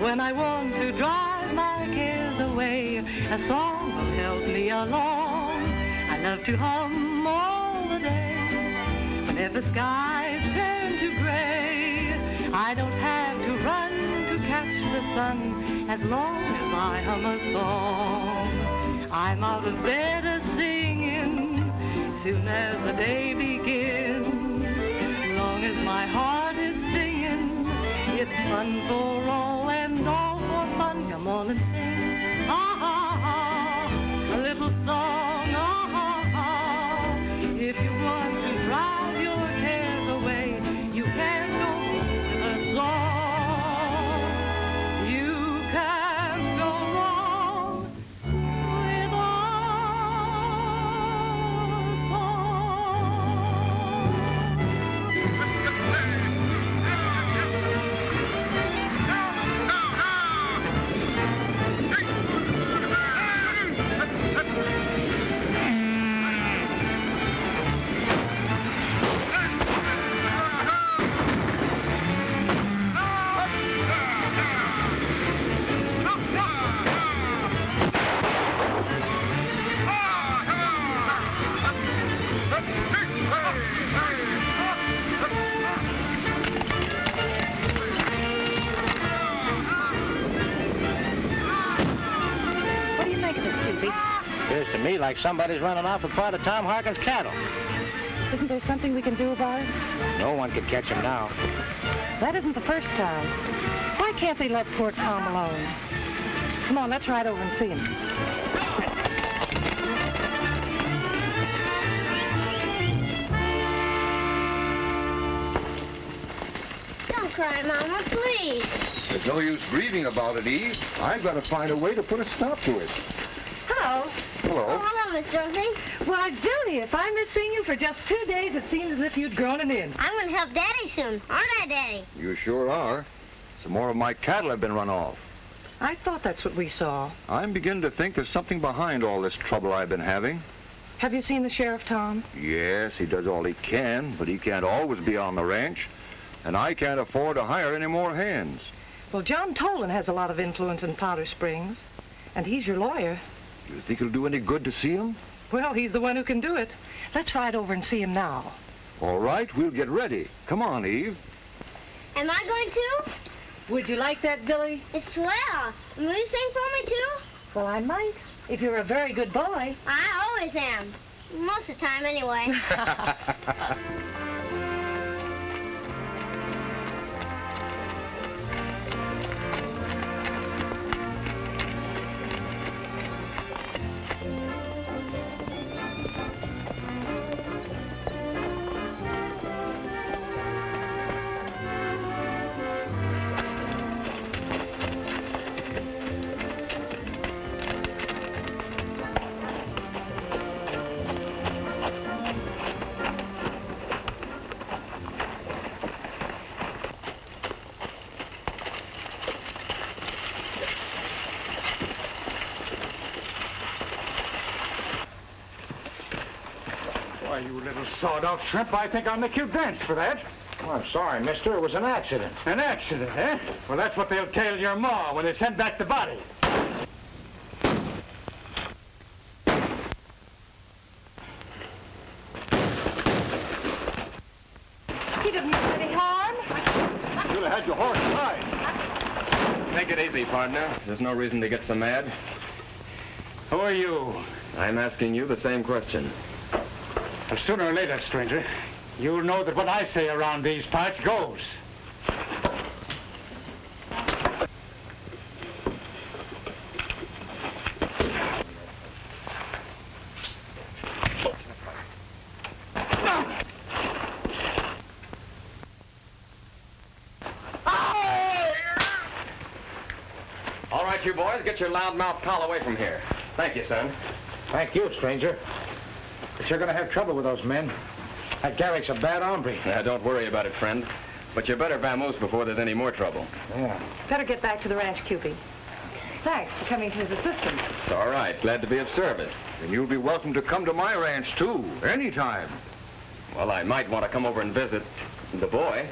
When I want to drive my cares away, a song will help me along. I love to hum all the day. Whenever skies turn to gray, I don't have to run to catch the sun. As long as I hum a song, I'm out of bed a-singing soon as the day begins. Long as my heart is singing, it's fun for all and all for fun. Come on and sing, ah-ha-ha, a little song, ah-ha-ha. If you want to drive your cares away, you can go with a song. You can't go wrong with a Appears to me like somebody's running off with part of Tom Harkins' cattle. Isn't there something we can do about it? No one can catch him now. That isn't the first time. Why can't they let poor Tom alone? Come on, let's ride over and see him. Don't cry, Mama, please. There's no use grieving about it, Eve. I've got to find a way to put a stop to it. Hello. Hello. Oh, hello, Miss Dorothy. Why, Billy, if I miss seeing you for just 2 days, it seems as if you'd grown an inch. I'm going to help Daddy soon. Aren't I, Daddy? You sure are. Some more of my cattle have been run off. I thought that's what we saw. I'm beginning to think there's something behind all this trouble I've been having. Have you seen the sheriff, Tom? Yes, he does all he can, but he can't always be on the ranch. And I can't afford to hire any more hands. Well, John Tolen has a lot of influence in Powder Springs, and he's your lawyer. Do you think it'll do any good to see him? Well, he's the one who can do it. Let's ride over and see him now. All right, we'll get ready. Come on, Eve. Am I going to? Would you like that, Billy? It's swell. Will you sing for me, too? Well, I might, if you're a very good boy. I always am. Most of the time, anyway. Why, you little sawed-off shrimp, I think I'll make you dance for that. Oh, I'm sorry, mister. It was an accident. An accident, eh? Well, that's what they'll tell your ma when they send back the body. He didn't do any harm. You'll have had your horse tied. Take it easy, partner. There's no reason to get so mad. Who are you? I'm asking you the same question. Well, sooner or later, stranger, you'll know that what I say around these parts goes. All right, you boys, get your loudmouth pal away from here. Thank you, son. Thank you, stranger. But you're going to have trouble with those men. That Garrick's a bad hombre. Don't worry about it, friend. But you better vamoose before there's any more trouble. Yeah. Better get back to the ranch, Kewpie. Thanks for coming to his assistance. It's all right. Glad to be of service. And you'll be welcome to come to my ranch, too, anytime. Well, I might want to come over and visit the boy.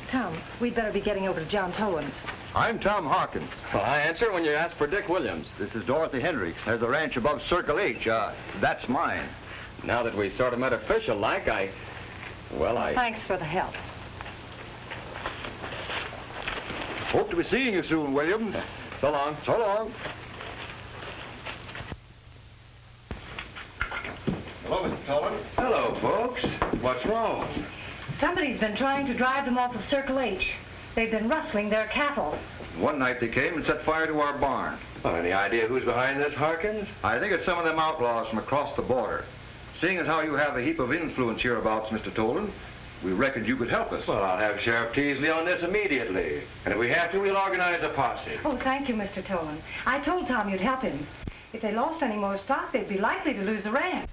Tom, we'd better be getting over to John Tolen's. I'm Tom Harkins. Well, I answer when you ask for Dick Williams. This is Dorothy Hendricks. Has the ranch above Circle H. That's mine. Now that we sort of met official-like, Thanks for the help. Hope to be seeing you soon, Williams. So long. So long. Hello, Mr. Tolen. Hello, folks. What's wrong? Somebody's been trying to drive them off of Circle H. They've been rustling their cattle. One night they came and set fire to our barn. Well, any idea who's behind this, Harkins? I think it's some of them outlaws from across the border. Seeing as how you have a heap of influence hereabouts, Mr. Tolen, we reckoned you could help us. Well, I'll have Sheriff Teasley on this immediately. And if we have to, we'll organize a posse. Oh, thank you, Mr. Tolen. I told Tom you'd help him. If they lost any more stock, they'd be likely to lose the ranch.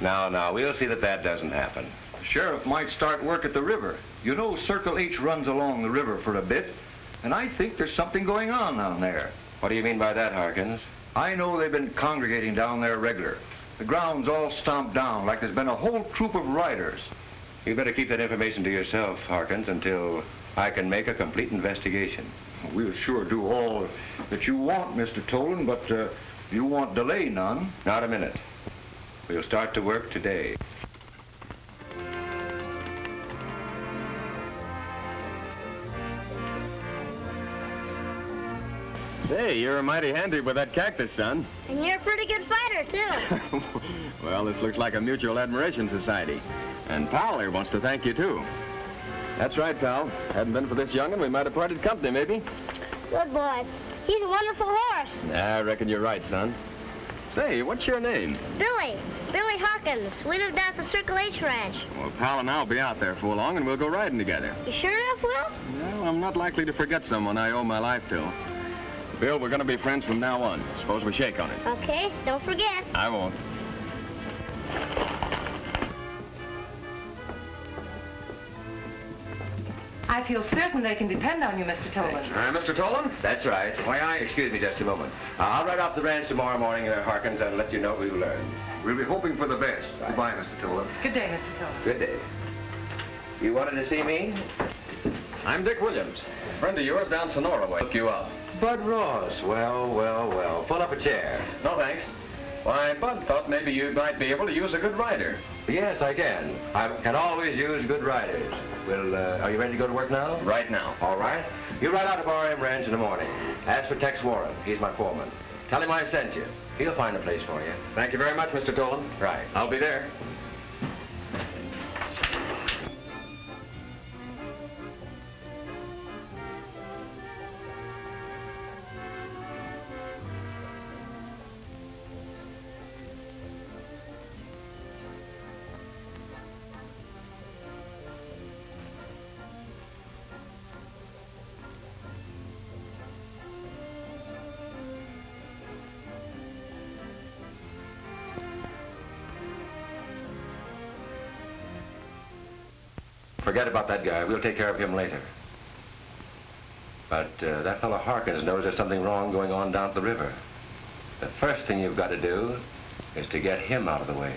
Now, we'll see that that doesn't happen. The sheriff might start work at the river. You know Circle H runs along the river for a bit, and I think there's something going on down there. What do you mean by that, Harkins? I know they've been congregating down there regular. The ground's all stomped down like there's been a whole troop of riders. You better keep that information to yourself, Harkins, until I can make a complete investigation. We'll sure do all that you want, Mr. Tolen, but you won't delay none. Not a minute. We'll start to work today. Say, you're mighty handy with that cactus, son. And you're a pretty good fighter, too. Well, this looks like a mutual admiration society. And Peil here wants to thank you, too. That's right, pal. Hadn't been for this young'un, we might have parted company, maybe. Good boy. He's a wonderful horse. I reckon you're right, son. Say, what's your name? Billy. Billy Harkins. We live down at the Circle H Ranch. Well, Peil and I'll be out there for long, and we'll go riding together. You sure enough, Will? Well, I'm not likely to forget someone I owe my life to. Bill, we're going to be friends from now on. Suppose we shake on it. Okay, don't forget. I won't. I feel certain they can depend on you, Mr. Tolen. Mr. Tolen? That's right. Excuse me just a moment. I'll ride off the ranch tomorrow morning, Harkins, and let you know what we've learned. We'll be hoping for the best. Goodbye, Mr. Tolen. Good day, Mr. Tolen. Good day. You wanted to see me? I'm Dick Williams. A friend of yours down Sonora way. Look you up. Bud Ross. Well. Pull up a chair. No, thanks. Why, Bud thought maybe you might be able to use a good rider. Yes, I can. I can always use good riders. Well, are you ready to go to work now? Right now. All right. You ride out to RM Ranch in the morning. Ask for Tex Warren. He's my foreman. Tell him I sent you. He'll find a place for you. Thank you very much, Mr. Tolen. Right. I'll be there. Forget about that guy. We'll take care of him later. But that fellow Harkins knows there's something wrong going on down at the river. The first thing you've got to do is to get him out of the way.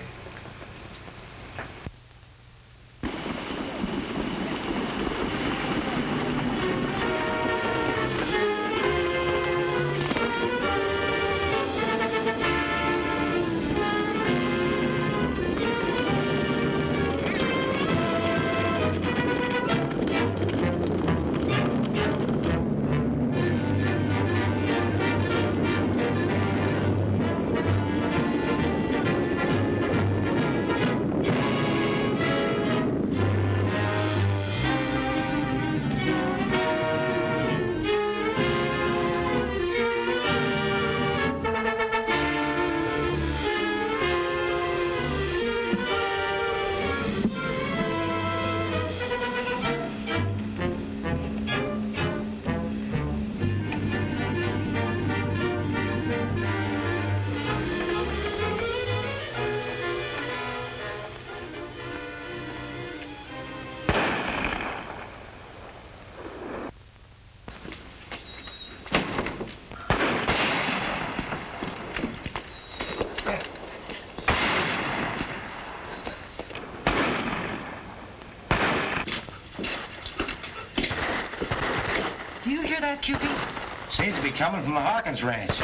that, Kewpie? Seems to be coming from the Harkins ranch.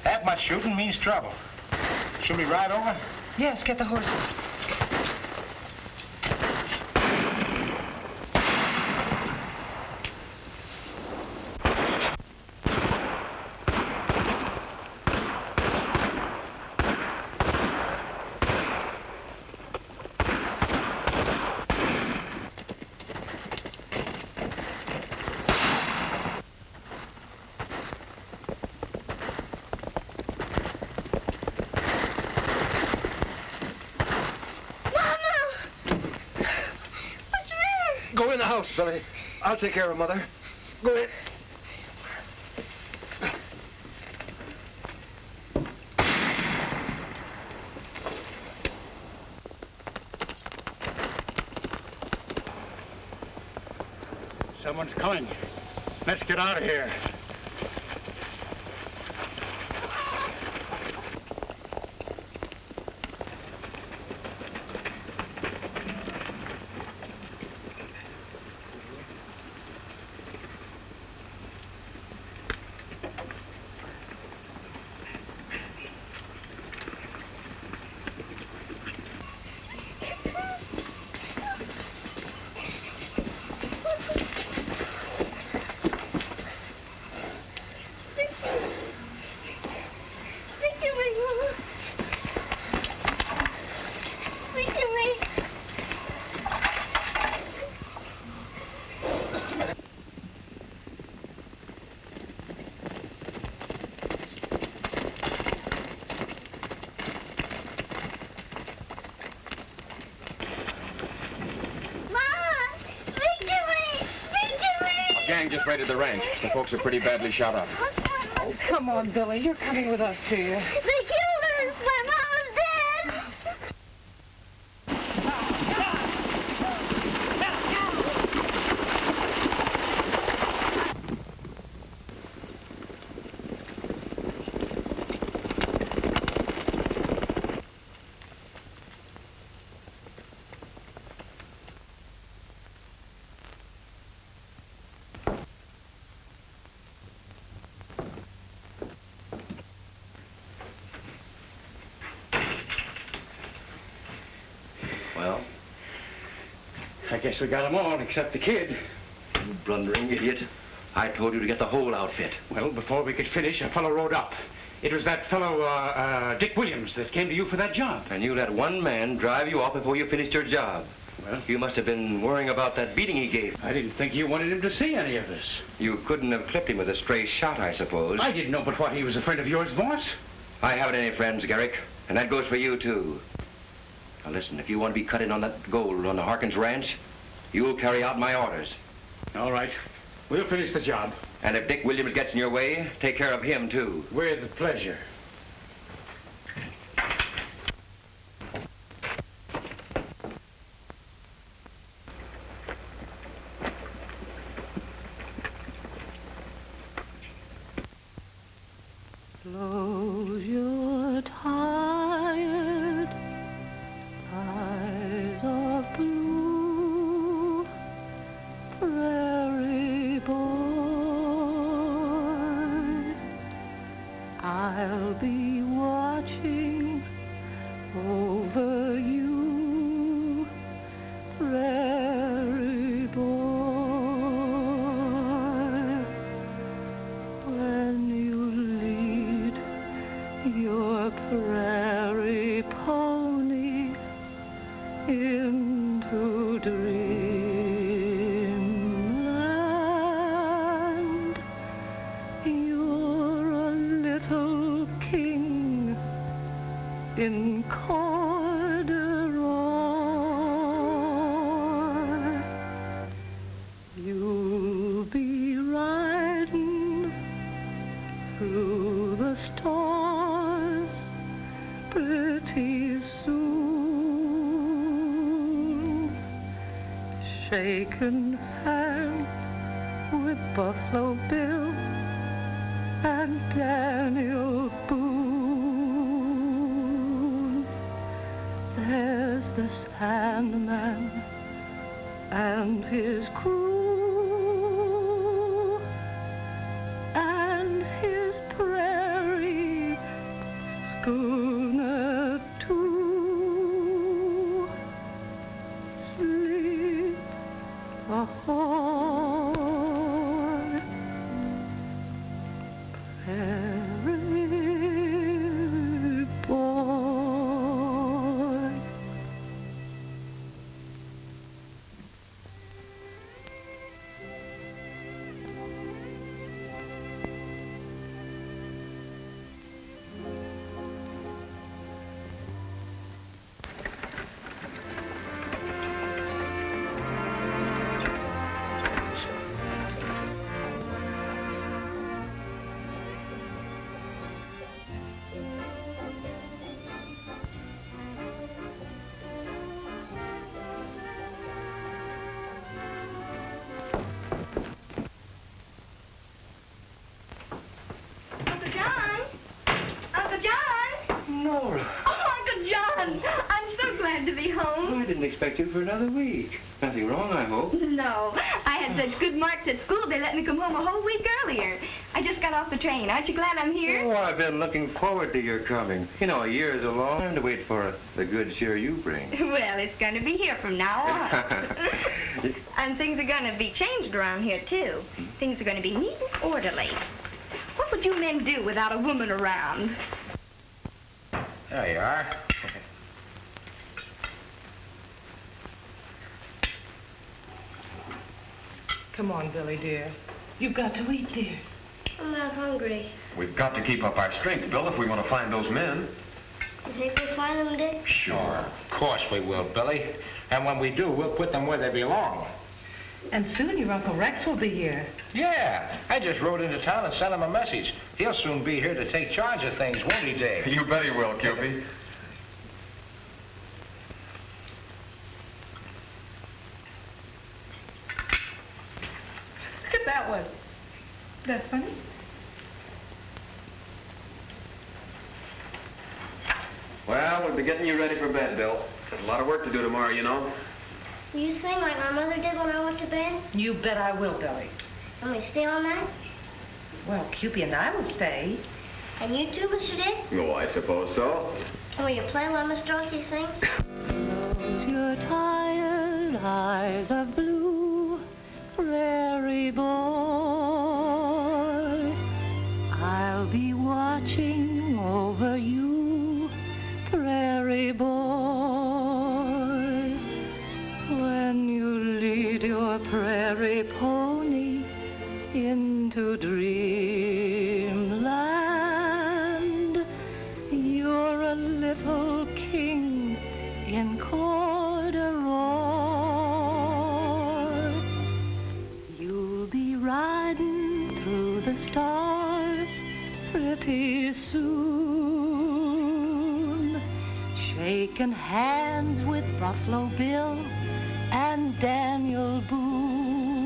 That much shooting means trouble. Should we ride over? Yes, get the horses. Go in the house, Sonny. I'll take care of Mother. Go in. Someone's coming. Let's get out of here. Gang just raided the ranch. The folks are pretty badly shot up. Oh, come on, Billy. You're coming with us, dear. They killed her! My mama's dead! Well? I guess we got them all, except the kid. You blundering idiot. I told you to get the whole outfit. Well, before we could finish, a fellow rode up. It was that fellow, Dick Williams, that came to you for that job. And you let one man drive you off before you finished your job. Well? You must have been worrying about that beating he gave. I didn't think you wanted him to see any of this. You couldn't have clipped him with a stray shot, I suppose. I didn't know but what he was a friend of yours, boss. I haven't any friends, Garrick. And that goes for you, too. Now, listen, if you want to be cut in on that gold on the Harkins ranch, you'll carry out my orders. All right. We'll finish the job. And if Dick Williams gets in your way, take care of him, too. With pleasure. Close your tired eyes of blue, prairie boy. I'll be watching over you, prairie boy. When you lead your prairie pony into dreamland, you're a little king in corduroy. You'll be riding through the stars pretty soon, shaking hands with Buffalo Bill and Daniel Boone. There's the Sandman and his crew Prairie boy. Uncle John! Uncle John! Nora. Oh, Uncle John! I'm so glad to be home. I didn't expect you for another week. Nothing wrong, I hope. No, I had such good marks at school, they let me come home a whole week earlier. I just got off the train. Aren't you glad I'm here? Oh, I've been looking forward to your coming. You know, a year is a long time to wait for the good cheer you bring. Well, it's going to be here from now on. And things are going to be changed around here, too. Things are going to be neat and orderly. What would you men do without a woman around? There you are. Come on, Billy, dear. You've got to eat, dear. I'm not hungry. We've got to keep up our strength, Bill, if we want to find those men. You think we'll find them, Dick? Sure. Of course we will, Billy. And when we do, we'll put them where they belong. And soon your Uncle Rex will be here. Yeah, I just rode into town and sent him a message. He'll soon be here to take charge of things, won't he, Dave? You bet he will, Kewpie. Look at that one. That funny? Well, we'll be getting you ready for bed, Bill. There's a lot of work to do tomorrow, you know. Will you sing like my mother did when I went to bed? You bet I will, Billy. Let me stay all night? Well, Kewpie and I will stay. And you too, Mr. Dick? Oh, I suppose so. And will you play while Miss Dorothy sings? Close your tired eyes of blue, prairie boy. I'll be watching over you, prairie boy. When you lead your prairie pony into dreamland, you're a little king in corduroy. You'll be riding through the stars pretty soon, shaking hands with Buffalo Bill and Daniel Boone.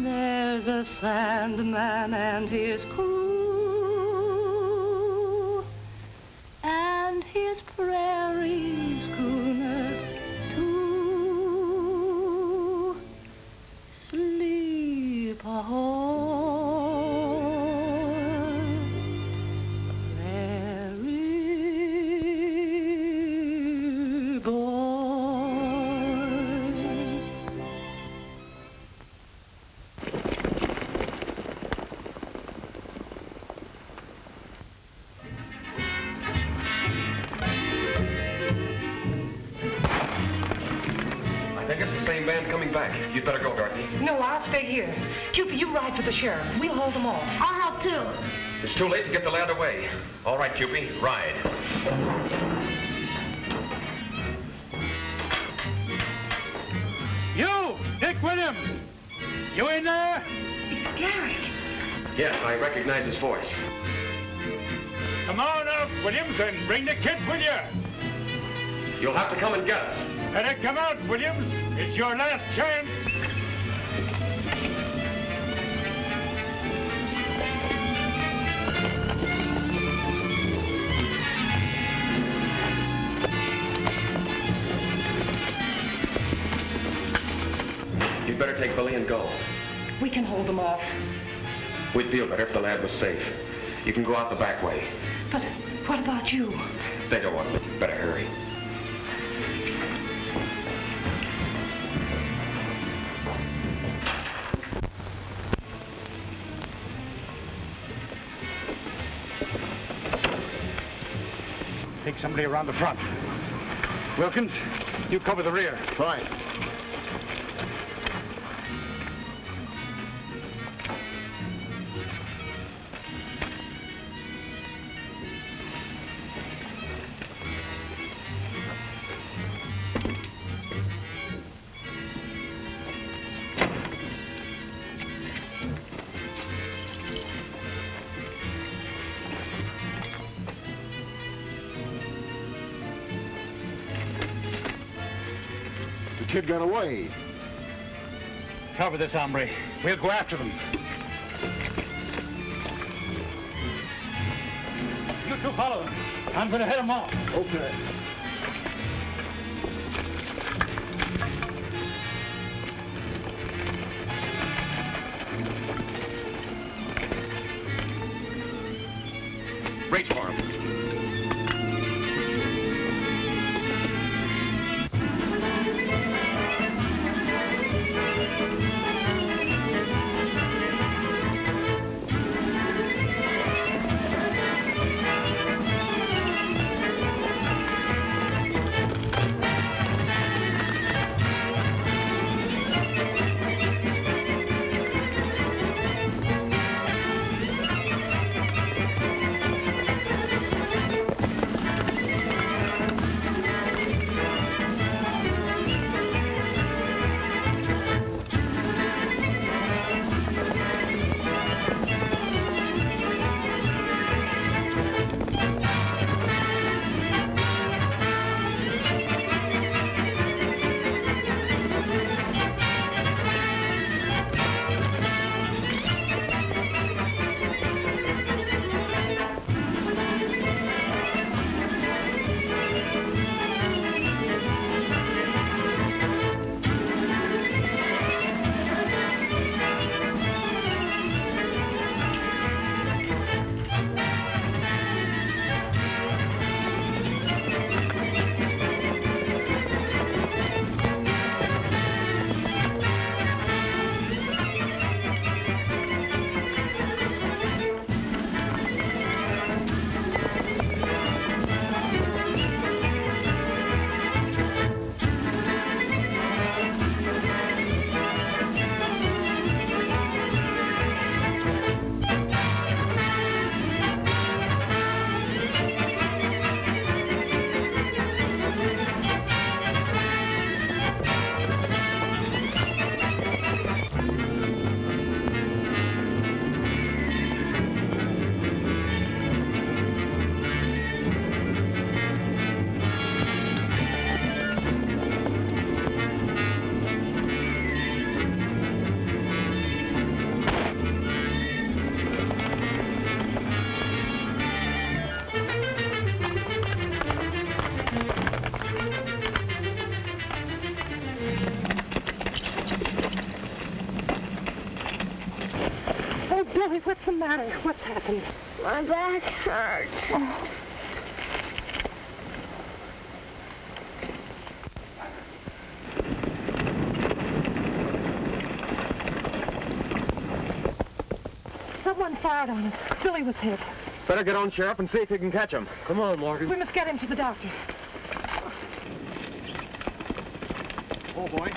There's a Sandman and his crew, and his prairie schooner, too. Sleep ahoy, prairie boy. I think it's the same band coming back. You'd better go, Dorothy. No, I'll stay here. Kewpie, you ride for the sheriff. We'll hold them off. I'll help too. It's too late to get the lad away. All right, Kewpie, ride. You, Dick Williams. You in there? It's Garrick. Yes, I recognize his voice. Come on up, Williams, and bring the kid with you. You'll have to come and get us. Better come out, Williams. It's your last chance. You'd better take Billy and go. We can hold them off. We'd feel better if the lad was safe. You can go out the back way. But what about you? They don't want me. Better hurry. somebody around the front. Wilkins, you cover the rear. Fine. The kid got away. Cover this hombre. We'll go after them. You two follow them. I'm going to head them off. Okay. Reach for him. Billy, what's the matter? What's happened? My back hurts. Oh. Someone fired on us. Billy was hit. Better get on, Sheriff, and see if you can catch him. Come on, Morgan. We must get him to the doctor. Oh, boy.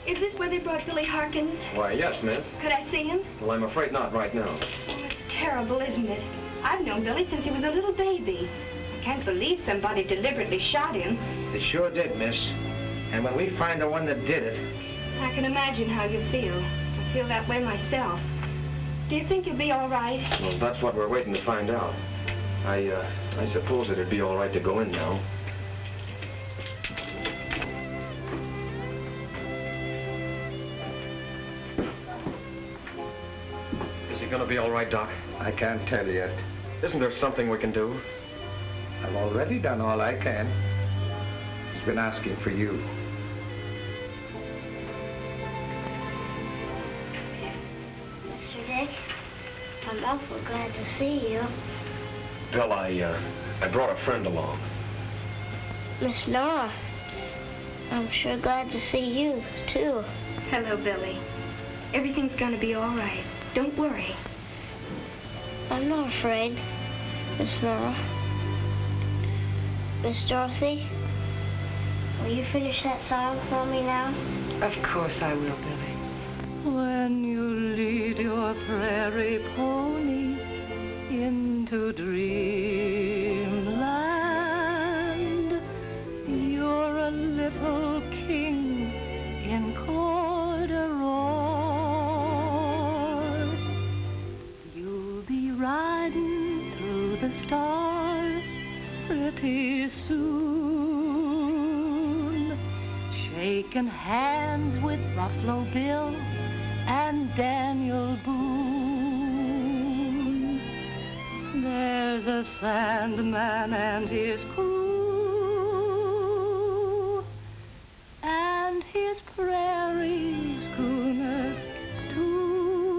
Is this where they brought Billy Harkins? Why, yes, miss. Could I see him? Well, I'm afraid not right now. Oh, it's terrible, isn't it? I've known Billy since he was a little baby. I can't believe somebody deliberately shot him. They sure did, miss. And when we find the one that did it... I can imagine how you feel. I feel that way myself. Do you think you'll be all right? Well, that's what we're waiting to find out. I suppose it'd be all right to go in now. Is he gonna be all right, Doc? I can't tell yet. Isn't there something we can do? I've already done all I can. He's been asking for you. Mr. Dick, I'm awful glad to see you. Bill, I brought a friend along. Miss Nora. I'm sure glad to see you, too. Hello, Billy. Everything's gonna be all right. Don't worry. I'm not afraid, Miss Nora. Miss Dorothy, will you finish that song for me now? Of course I will, Billy. When you lead your prairie pony into dreamland, you're a little king in corduroy. You'll be riding through the stars pretty soon, shaking hands with Buffalo Bill and Daniel Boone. There's a Sandman and his crew, and his prairie schooner too.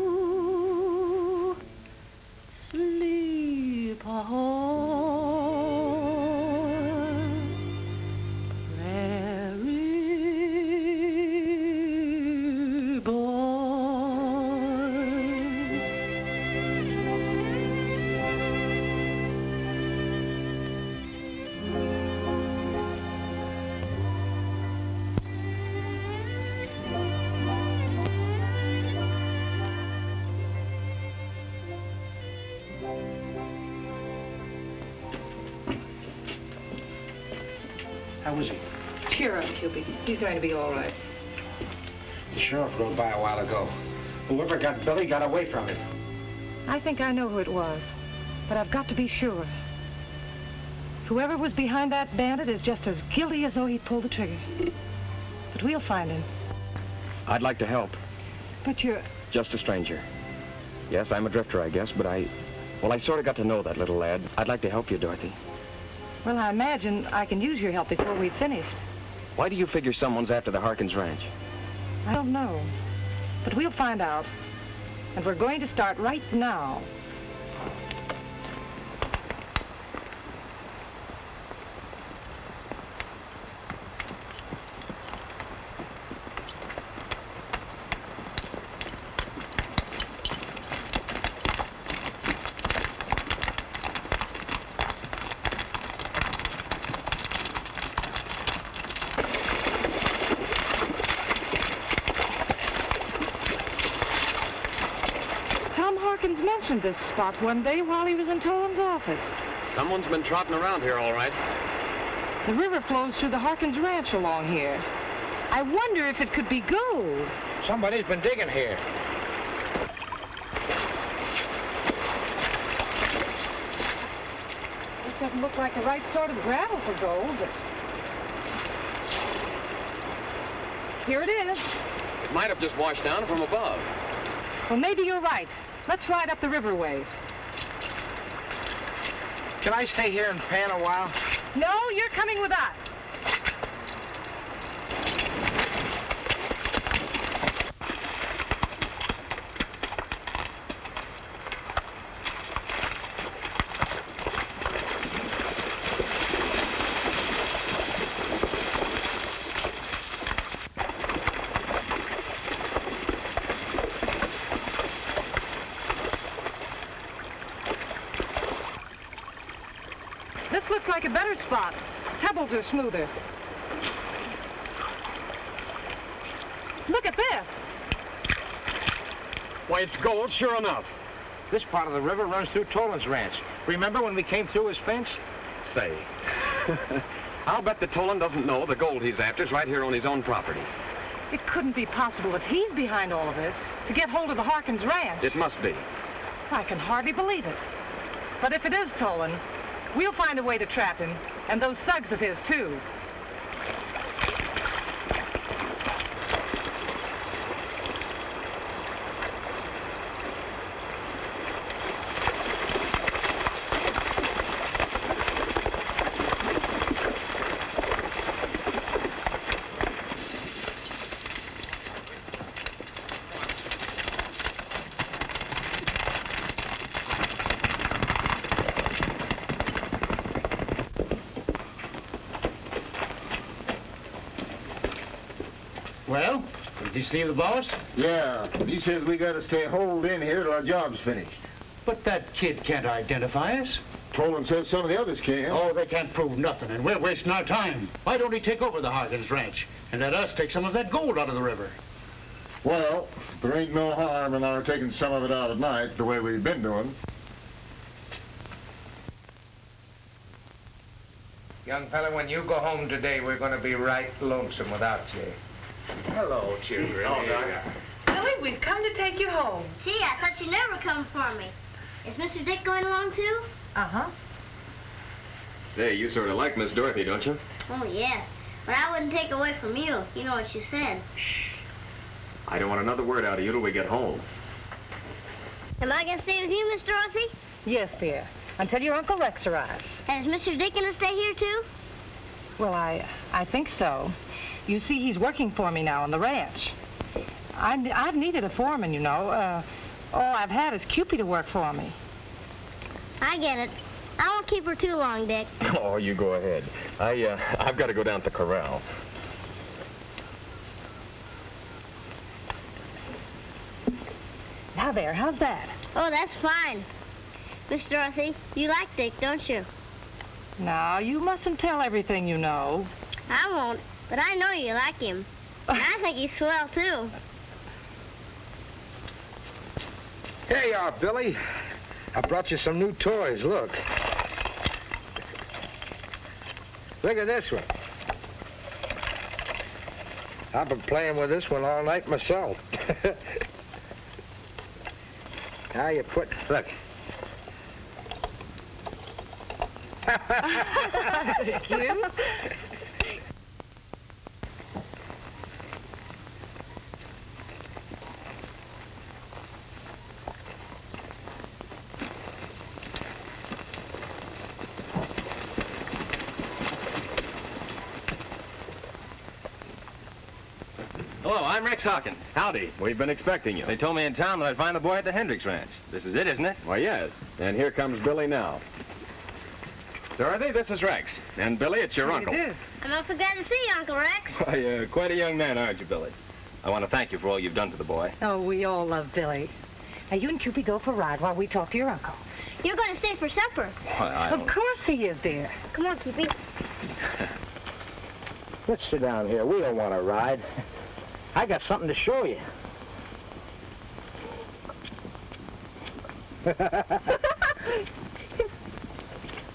Sleep ahoy, prairie boy. How is he? Cheer up, Kewpie. He's going to be all right. The sheriff rode by a while ago. Whoever got Billy got away from him. I think I know who it was, but I've got to be sure. Whoever was behind that bandit is just as guilty as though he pulled the trigger. But we'll find him. I'd like to help. But you're... Just a stranger. Yes, I'm a drifter, I guess, but I sort of got to know that little lad. I'd like to help you, Dorothy. Well, I imagine I can use your help before we've finished. Why do you figure someone's after the Harkins ranch? I don't know, but we'll find out. And we're going to start right now. Harkins mentioned this spot one day while he was in Tolen's office. Someone's been trotting around here, all right. The river flows through the Harkins ranch along here. I wonder if it could be gold. Somebody's been digging here. This doesn't look like the right sort of gravel for gold, but... Here it is. It might have just washed down from above. Well, maybe you're right. Let's ride up the river ways. Can I stay here and pan a while? No, you're coming with us. This looks like a better spot. Pebbles are smoother. Look at this. Why, it's gold, sure enough. This part of the river runs through Tolen's ranch. Remember when we came through his fence? Say, I'll bet that Tolen doesn't know the gold he's after is right here on his own property. It couldn't be possible that he's behind all of this to get hold of the Harkins ranch. It must be. I can hardly believe it. But if it is Tolen, we'll find a way to trap him, and those thugs of his, too. Well, did you see the boss? Yeah, he says we gotta stay holed in here till our job's finished. But that kid can't identify us. Tolen says some of the others can. Oh, they can't prove nothing, and we're wasting our time. Why don't he take over the Harkins ranch and let us take some of that gold out of the river? Well, there ain't no harm in our taking some of it out at night, the way we've been doing. Young fella, when you go home today, we're going to be right lonesome without you. Hello, children. Oh, Doc. Billy, we've come to take you home. Gee, I thought you'd never come for me. Is Mr. Dick going along too? Uh-huh. Say, you sort of like Miss Dorothy, don't you? Oh, yes. But I wouldn't take away from you. You know what you said. I don't want another word out of you till we get home. Am I going to stay with you, Miss Dorothy? Yes, dear. Until your Uncle Rex arrives. And is Mr. Dick going to stay here too? Well, I think so. You see, he's working for me now on the ranch. I've needed a foreman, you know. All I've had is Kewpie to work for me. I get it. I won't keep her too long, Dick. Oh, you go ahead. I've got to go down to the corral. Now there, how's that? Oh, that's fine. Miss Dorothy, you like Dick, don't you? Now, you mustn't tell everything you know. I won't, but I know you like him. And I think he's swell, too. Here you are, Billy. I brought you some new toys, look. Look at this one. I've been playing with this one all night myself. How you put, look. Cute. Hello, I'm Rex Harkins. Howdy. We've been expecting you. They told me in town that I'd find the boy at the Hendricks ranch. This is it, isn't it? Why, yes. And here comes Billy now. Dorothy, this is Rex. And Billy, it's your uncle. You do. I'm awful glad to see you, Uncle Rex. Why, quite a young man, aren't you, Billy? I want to thank you for all you've done for the boy. Oh, we all love Billy. Now, you and Kewpie go for a ride while we talk to your uncle. You're going to stay for supper. Why, Of course he is, dear. Come on, Kewpie. Let's sit down here. We don't want to ride. I got something to show you.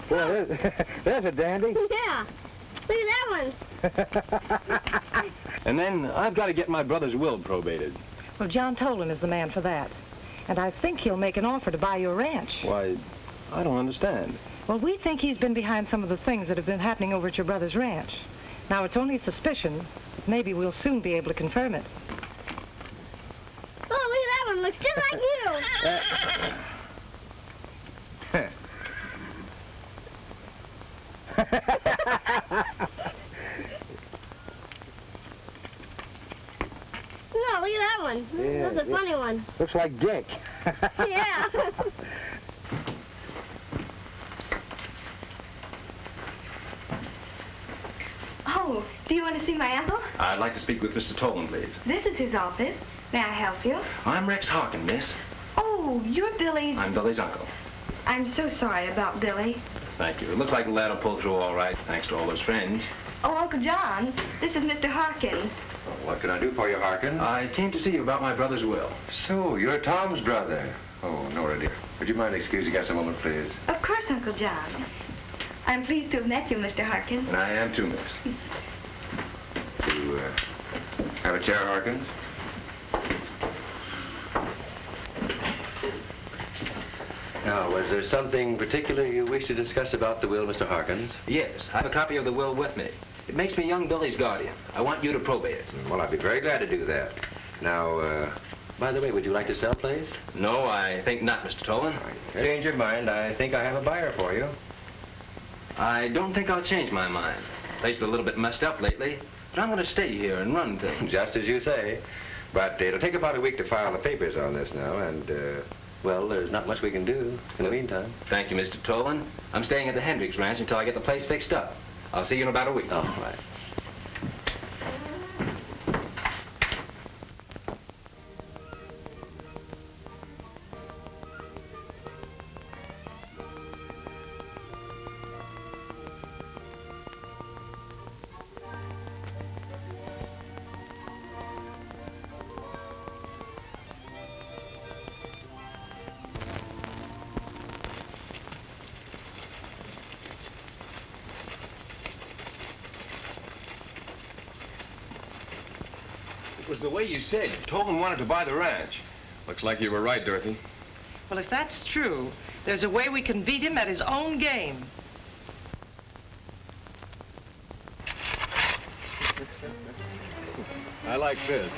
Well, there's a dandy. Yeah. Look at that one. And then I've got to get my brother's will probated. Well, John Tolen is the man for that. And I think he'll make an offer to buy your ranch. Why, I don't understand. Well, we think he's been behind some of the things that have been happening over at your brother's ranch. Now, it's only a suspicion. Maybe we'll soon be able to confirm it. Oh, look at that one. Looks just like you. No, look at that one. Yeah, That's a funny one. Looks like Dick. Yeah. Oh, do you want to see my uncle? I'd like to speak with Mr. Tolen, please. This is his office. May I help you? I'm Rex Harkins, miss. Oh, you're Billy's... I'm Billy's uncle. I'm so sorry about Billy. Thank you. It looks like the lad'll pull through all right, thanks to all his friends. Oh, Uncle John, this is Mr. Harkins. What can I do for you, Harkins? I came to see you about my brother's will. So, you're Tom's brother. Oh, Nora, dear. Would you mind excusing us a moment, please? Of course, Uncle John. I'm pleased to have met you, Mr. Harkins. And I am too, miss. You, have a chair, Harkins? Now, was there something particular you wish to discuss about the will, Mr. Harkins? Yes, I have a copy of the will with me. It makes me young Billy's guardian. I want you to probate it. Well, I'd be very glad to do that. Now, by the way, would you like to sell, please? No, I think not, Mr. Tolen. Change your mind. I think I have a buyer for you. I don't think I'll change my mind. The place is a little bit messed up lately, but I'm going to stay here and run things. Just as you say. But it'll take about a week to file the papers on this now, and, well, there's not much we can do in the meantime. Thank you, Mr. Tolen. I'm staying at the Hendricks ranch until I get the place fixed up. I'll see you in about a week. All right. was the way you said. Tolen wanted to buy the ranch. Looks like you were right, Dorothy. Well, if that's true, there's a way we can beat him at his own game. I like this.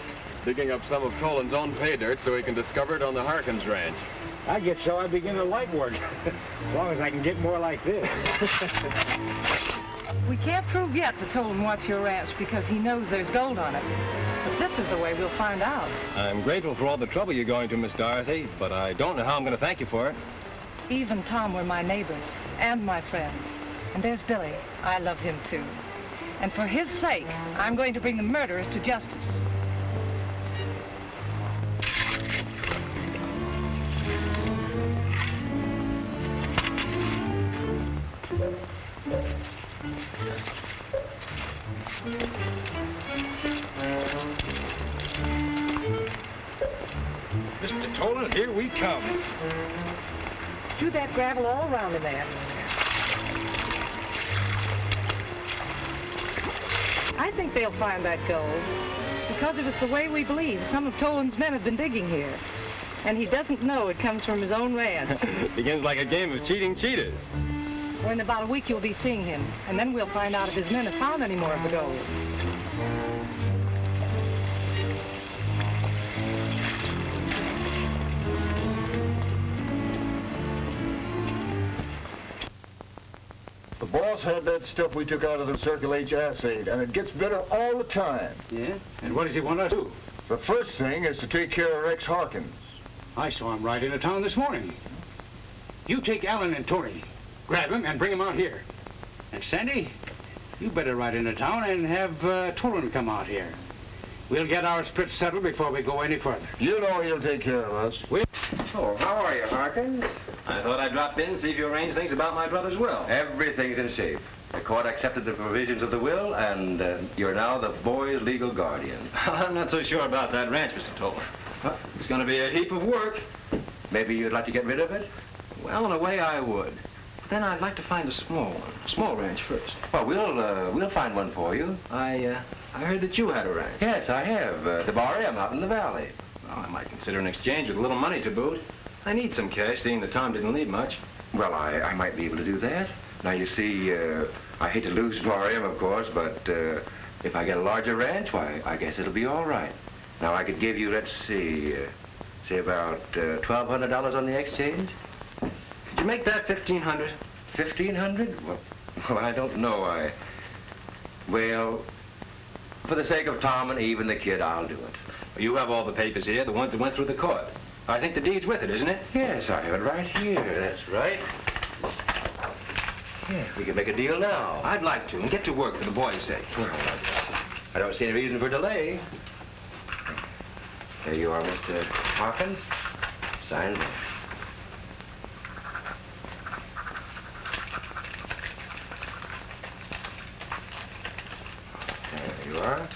Digging up some of Tolen's own pay dirt so he can discover it on the Harkins ranch. I get so I begin to like work. As long as I can get more like this. We can't prove yet that Tolen wants your ranch because he knows there's gold on it. But this is the way we'll find out. I'm grateful for all the trouble you're going to, Miss Dorothy, but I don't know how I'm going to thank you for it. Eve and Tom were my neighbors and my friends. And there's Billy. I love him too. And for his sake, I'm going to bring the murderers to justice. Mr. Tolen, here we come. Strew that gravel all around in there. I think they'll find that gold. Because if it's the way we believe, some of Tolen's men have been digging here. And he doesn't know it comes from his own ranch. Begins like a game of cheating cheaters. Well, in about a week you'll be seeing him. And then we'll find out if his men have found any more of the gold. The boss had that stuff we took out of the Circle H acid, and it gets better all the time. Yeah? And what does he want us to do? The first thing is to take care of Rex Harkins. I saw him ride into town this morning. You take Alan and Tony, grab him and bring him out here. And Sandy, you better ride into town and have Tolen come out here. We'll get our split settled before we go any further. You know he'll take care of us. Oh, how are you, Harkins? I thought I'd drop in and see if you arranged things about my brother's will. Everything's in shape. The court accepted the provisions of the will, and you're now the boy's legal guardian. I'm not so sure about that ranch, Mr. Tolen. It's going to be a heap of work. Maybe you'd like to get rid of it? Well, in a way, I would. But then I'd like to find a small one. A small ranch first. Well, we'll find one for you. I heard that you had a ranch. Yes, I have. The Barrett out in the valley. Well, I might consider an exchange with a little money to boot. I need some cash, seeing that Tom didn't leave much. Well, I might be able to do that. Now, you see, I hate to lose RM, of course, but if I get a larger ranch, why, I guess it'll be all right. Now, I could give you, let's see, say about $1,200 on the exchange. Could you make that $1,500? $1,500? Well, I don't know. Well, for the sake of Tom and Eve and the kid, I'll do it. Well, you have all the papers here, the ones that went through the court. I think the deed's with it, isn't it? Yes, I have it right here. That's right. Yeah, we can make a deal now. I'd like to, and get to work for the boy's sake. Well, I don't see any reason for delay. There you are, Mr. Harkins. Sign there. There you are.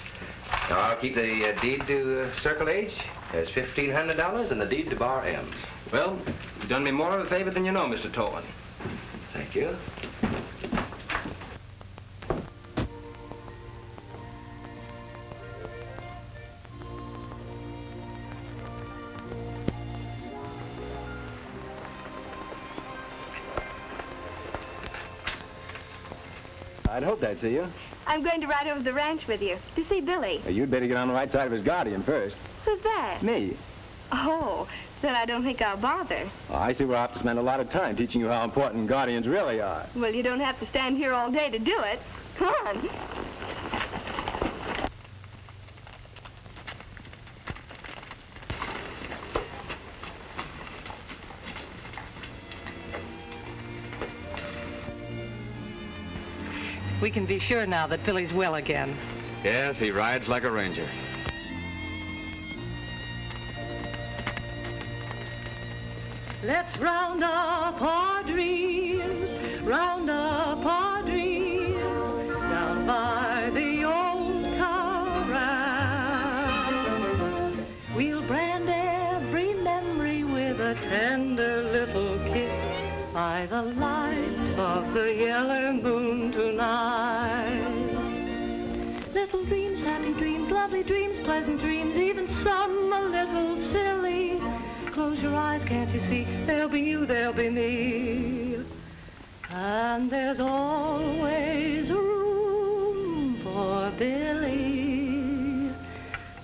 Now, I'll keep the deed to Circle H. There's $1,500 and the deed to Bar M. Well, you've done me more of a favor than you know, Mr. Tolen. Thank you. I'd hoped I'd see you. I'm going to ride over the ranch with you to see Billy. You'd better get on the right side of his guardian first. Who's that? Me. Oh, then I don't think I'll bother. Oh, I see we'll have to spend a lot of time teaching you how important guardians really are. Well, you don't have to stand here all day to do it. Come on. We can be sure now that Billy's well again. Yes, he rides like a ranger. Let's round up our dreams, round up our dreams, down by the old corral. We'll brand every memory with a tender little kiss by the light of the yellow moon tonight. Little dreams, happy dreams, love. lovely dreams, pleasant dreams, even some a little silly. Close your eyes, can't you see? There'll be you, there'll be me. And there's always room for Billy.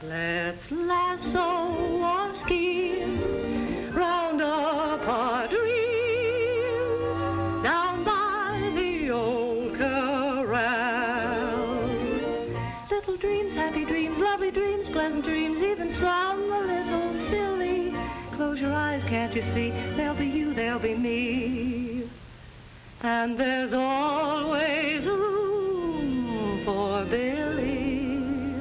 Let's lasso our schemes, round up our dreams, down by the old corral. Little dreams, happy dreams, lovely dreams, pleasant dreams, even some a little silly. Close your eyes, can't you see? There'll be you, there'll be me. And there's always room for Billy.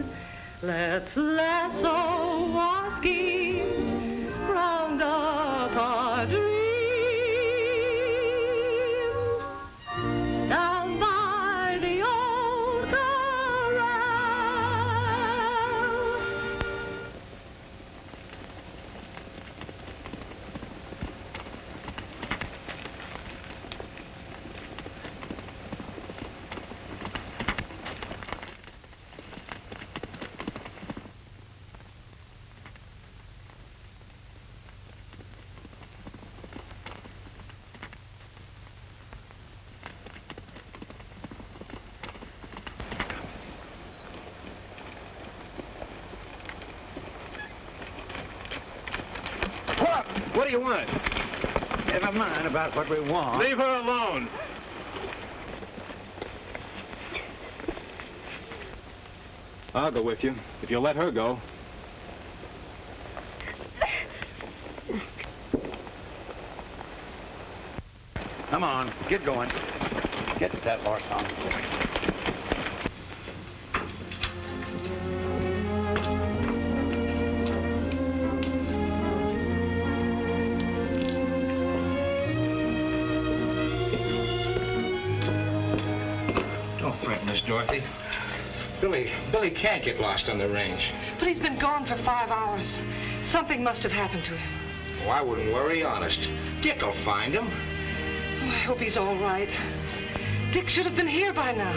Let's lasso our schemes, round up our dreams, down by the old corral. What do you want? Never mind about what we want. Leave her alone. I'll go with you, if you'll let her go. Come on, get going. Get that horse on. Miss Dorothy. Billy can't get lost on the range. But he's been gone for 5 hours. Something must have happened to him. Oh, I wouldn't worry, honest. Dick'll find him. Oh, I hope he's all right. Dick should have been here by now.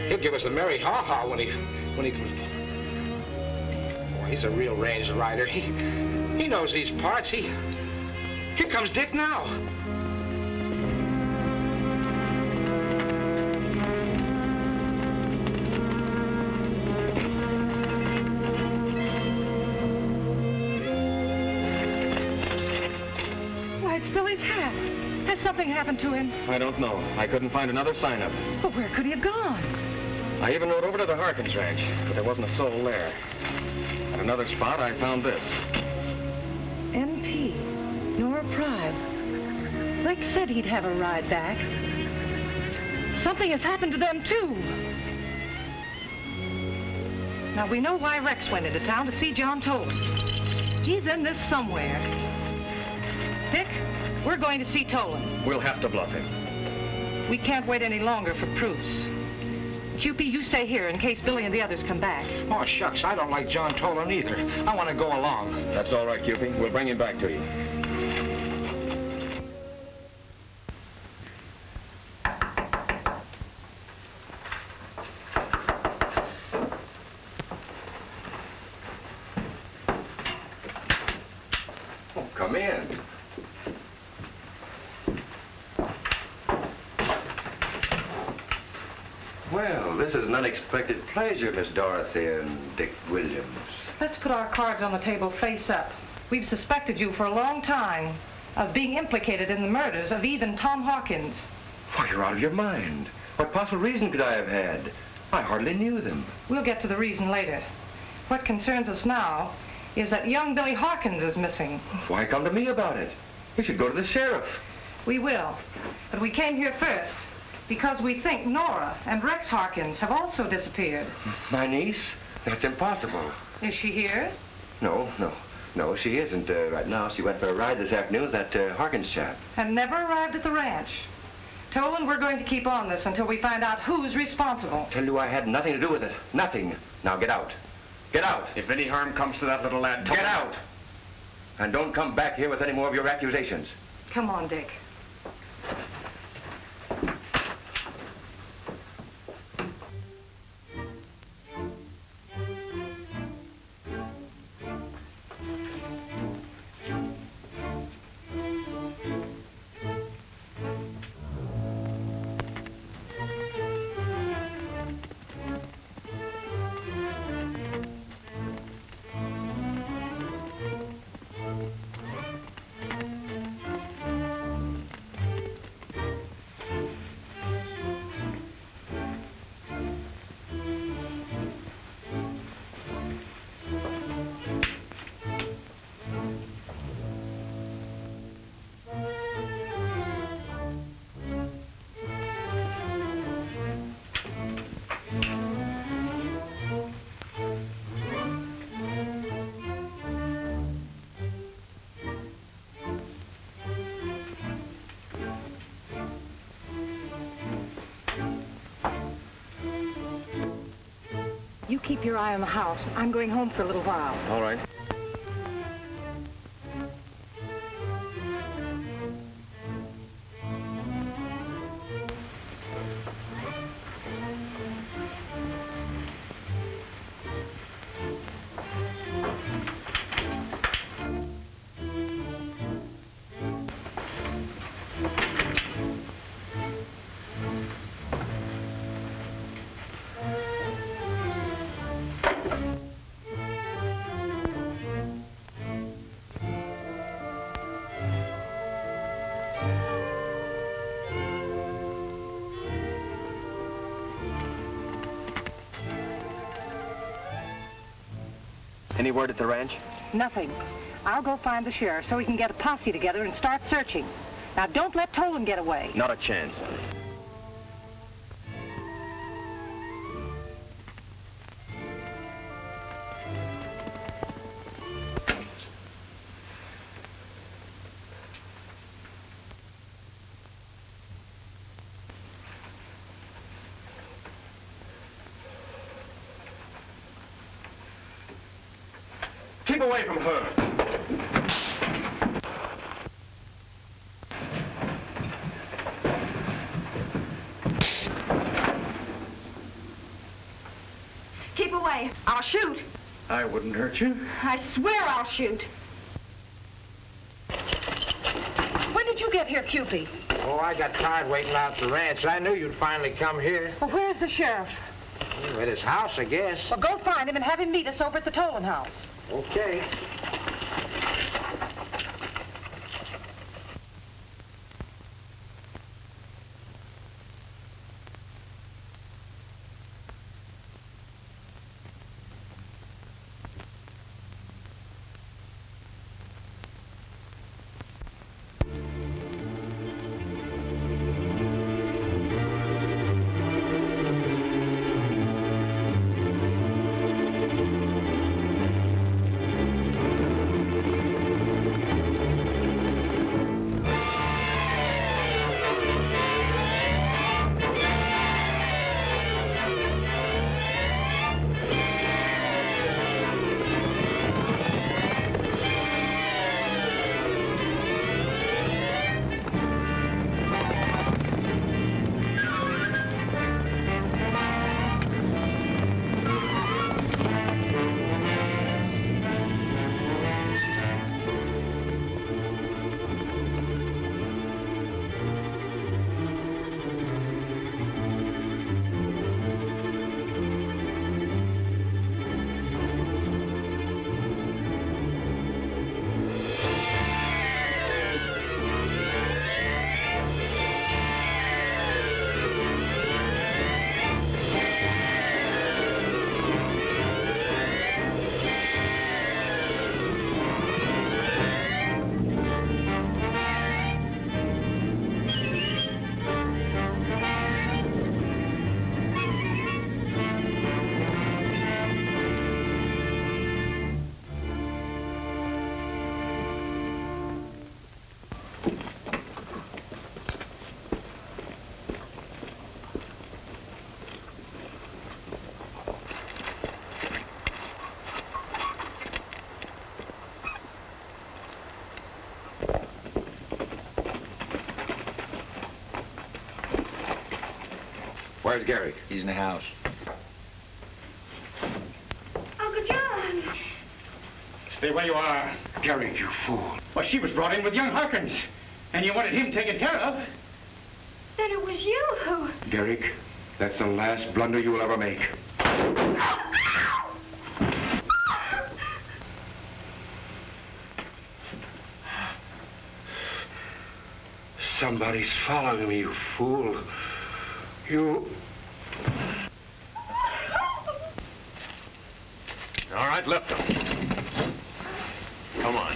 He'll give us the merry ha-ha when he comes. Boy, he's a real range rider. He knows these parts. Here comes Dick now. Billy's hat. Has something happened to him? I don't know. I couldn't find another sign of it. But where could he have gone? I even rode over to the Harkins ranch, but there wasn't a soul there. At another spot, I found this. N.P. Nora Pryde. Rick said he'd have a ride back. Something has happened to them, too. Now, we know why Rex went into town to see John Tolen. He's in this somewhere. Dick, we're going to see Tolen. We'll have to bluff him. We can't wait any longer for proofs. Kewpie, you stay here in case Billy and the others come back. Oh, shucks, I don't like John Tolen either. I want to go along. That's all right, Kewpie. We'll bring him back to you. Oh, come in. Well, this is an unexpected pleasure, Miss Dorothy and Dick Williams. Let's put our cards on the table face up. We've suspected you for a long time of being implicated in the murders of even Tom Harkins. Why, you're out of your mind. What possible reason could I have had? I hardly knew them. We'll get to the reason later. What concerns us now is that young Billy Harkins is missing. Why come to me about it? We should go to the sheriff. We will. But we came here first because we think Nora and Rex Harkins have also disappeared. My niece? That's impossible. Is she here? No, she isn't right now. She went for a ride this afternoon with that Harkins chap. And never arrived at the ranch. Tolen, we're going to keep on this until we find out who's responsible. Tell you I had nothing to do with it. Nothing. Now get out. Get out. If any harm comes to that little lad, Get out. And don't come back here with any more of your accusations. Come on, Dick. keep your eye on the house. I'm going home for a little while. All right. Any word at the ranch? Nothing. I'll go find the sheriff so we can get a posse together and start searching. Now, don't let Tolen get away. Not a chance. Keep away from her. Keep away. I'll shoot. I wouldn't hurt you. I swear I'll shoot. When did you get here, Kewpie? Oh, I got tired waiting out at the ranch. I knew you'd finally come here. Well, where's the sheriff? At his house, I guess. Well, go find him and have him meet us over at the Tolen house. Okay. Where's Garrick? He's in the house. Uncle John. Stay where you are. Garrick, you fool. Well, she was brought in with young Harkins, and you wanted him taken care of. Then it was you who... Garrick, that's the last blunder you will ever make. Somebody's following me, you fool. You... All right, lift him. Come on.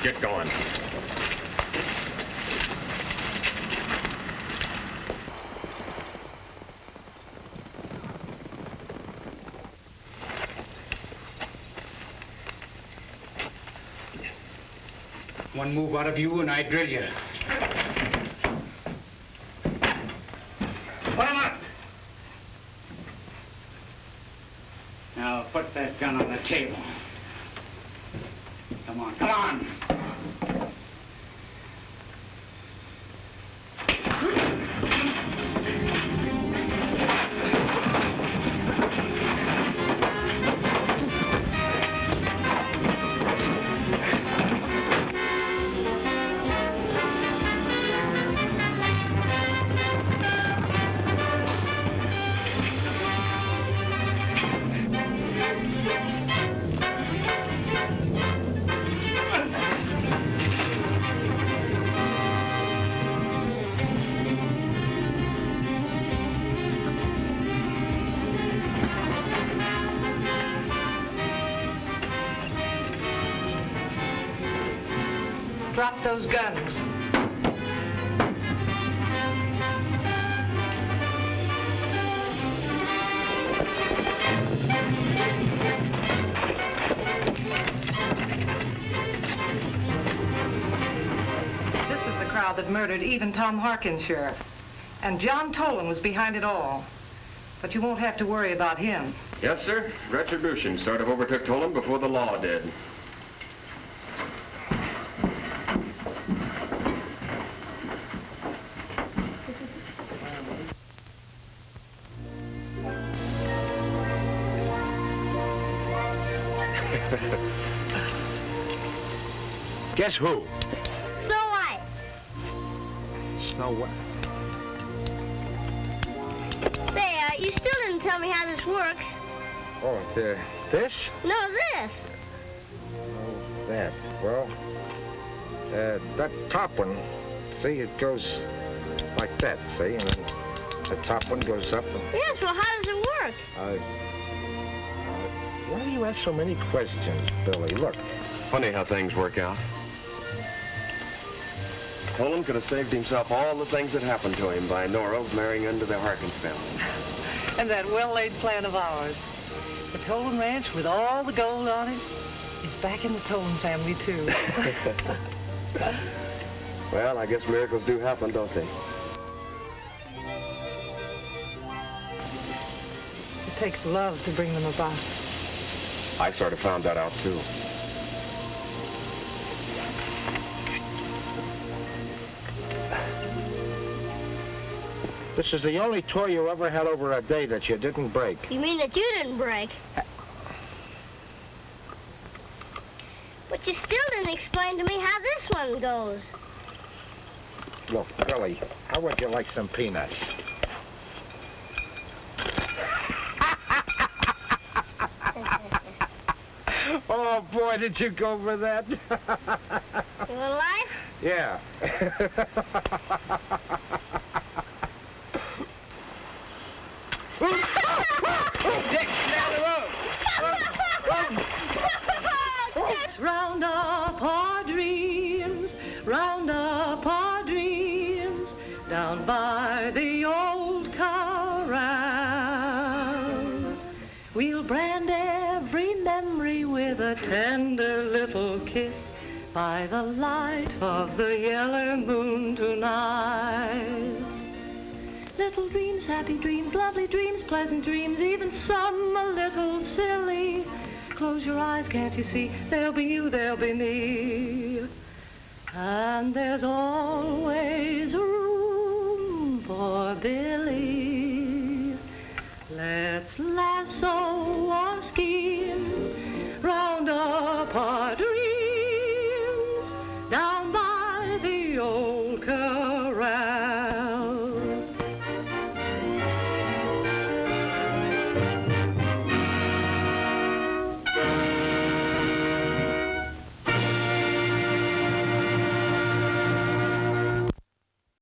Get going. One move out of you and I drill you. Put that gun on the table. Come on, come on. Drop those guns. This is the crowd that murdered even Tom Harkins, Sheriff. And John Tolen was behind it all. But you won't have to worry about him. Yes, sir. Retribution sort of overtook Tolen before the law did. Guess who? Snow White. Snow White. Say, you still didn't tell me how this works. Oh, this? No, this. Oh, that. Well, that top one, see, it goes like that, see? And then the top one goes up. And, Yes, well, how does it work? why do you ask so many questions, Billy? Look. Funny how things work out. Tolen could have saved himself all the things that happened to him by Nora marrying into the Harkins family. And that well-laid plan of ours. The Tolen Ranch with all the gold on it is back in the Tolen family, too. Well, I guess miracles do happen, don't they? It takes love to bring them about. I sort of found that out, too. This is the only toy you ever had over a day that you didn't break. You mean that you didn't break? But you still didn't explain to me how this one goes. Look, Billy, how would you like some peanuts? Oh, boy, did you go for that? You want a light? Yeah. Dick, down the road. Let's round up our dreams, round up our dreams, down by the old corral. We'll brand every memory with a tender little kiss by the light of the yellow moon tonight. Little dreams, happy dreams, lovely dreams, pleasant dreams, even some a little silly. Close your eyes, can't you see? There'll be you, there'll be me. And there's always room for Billy. Let's lasso or ski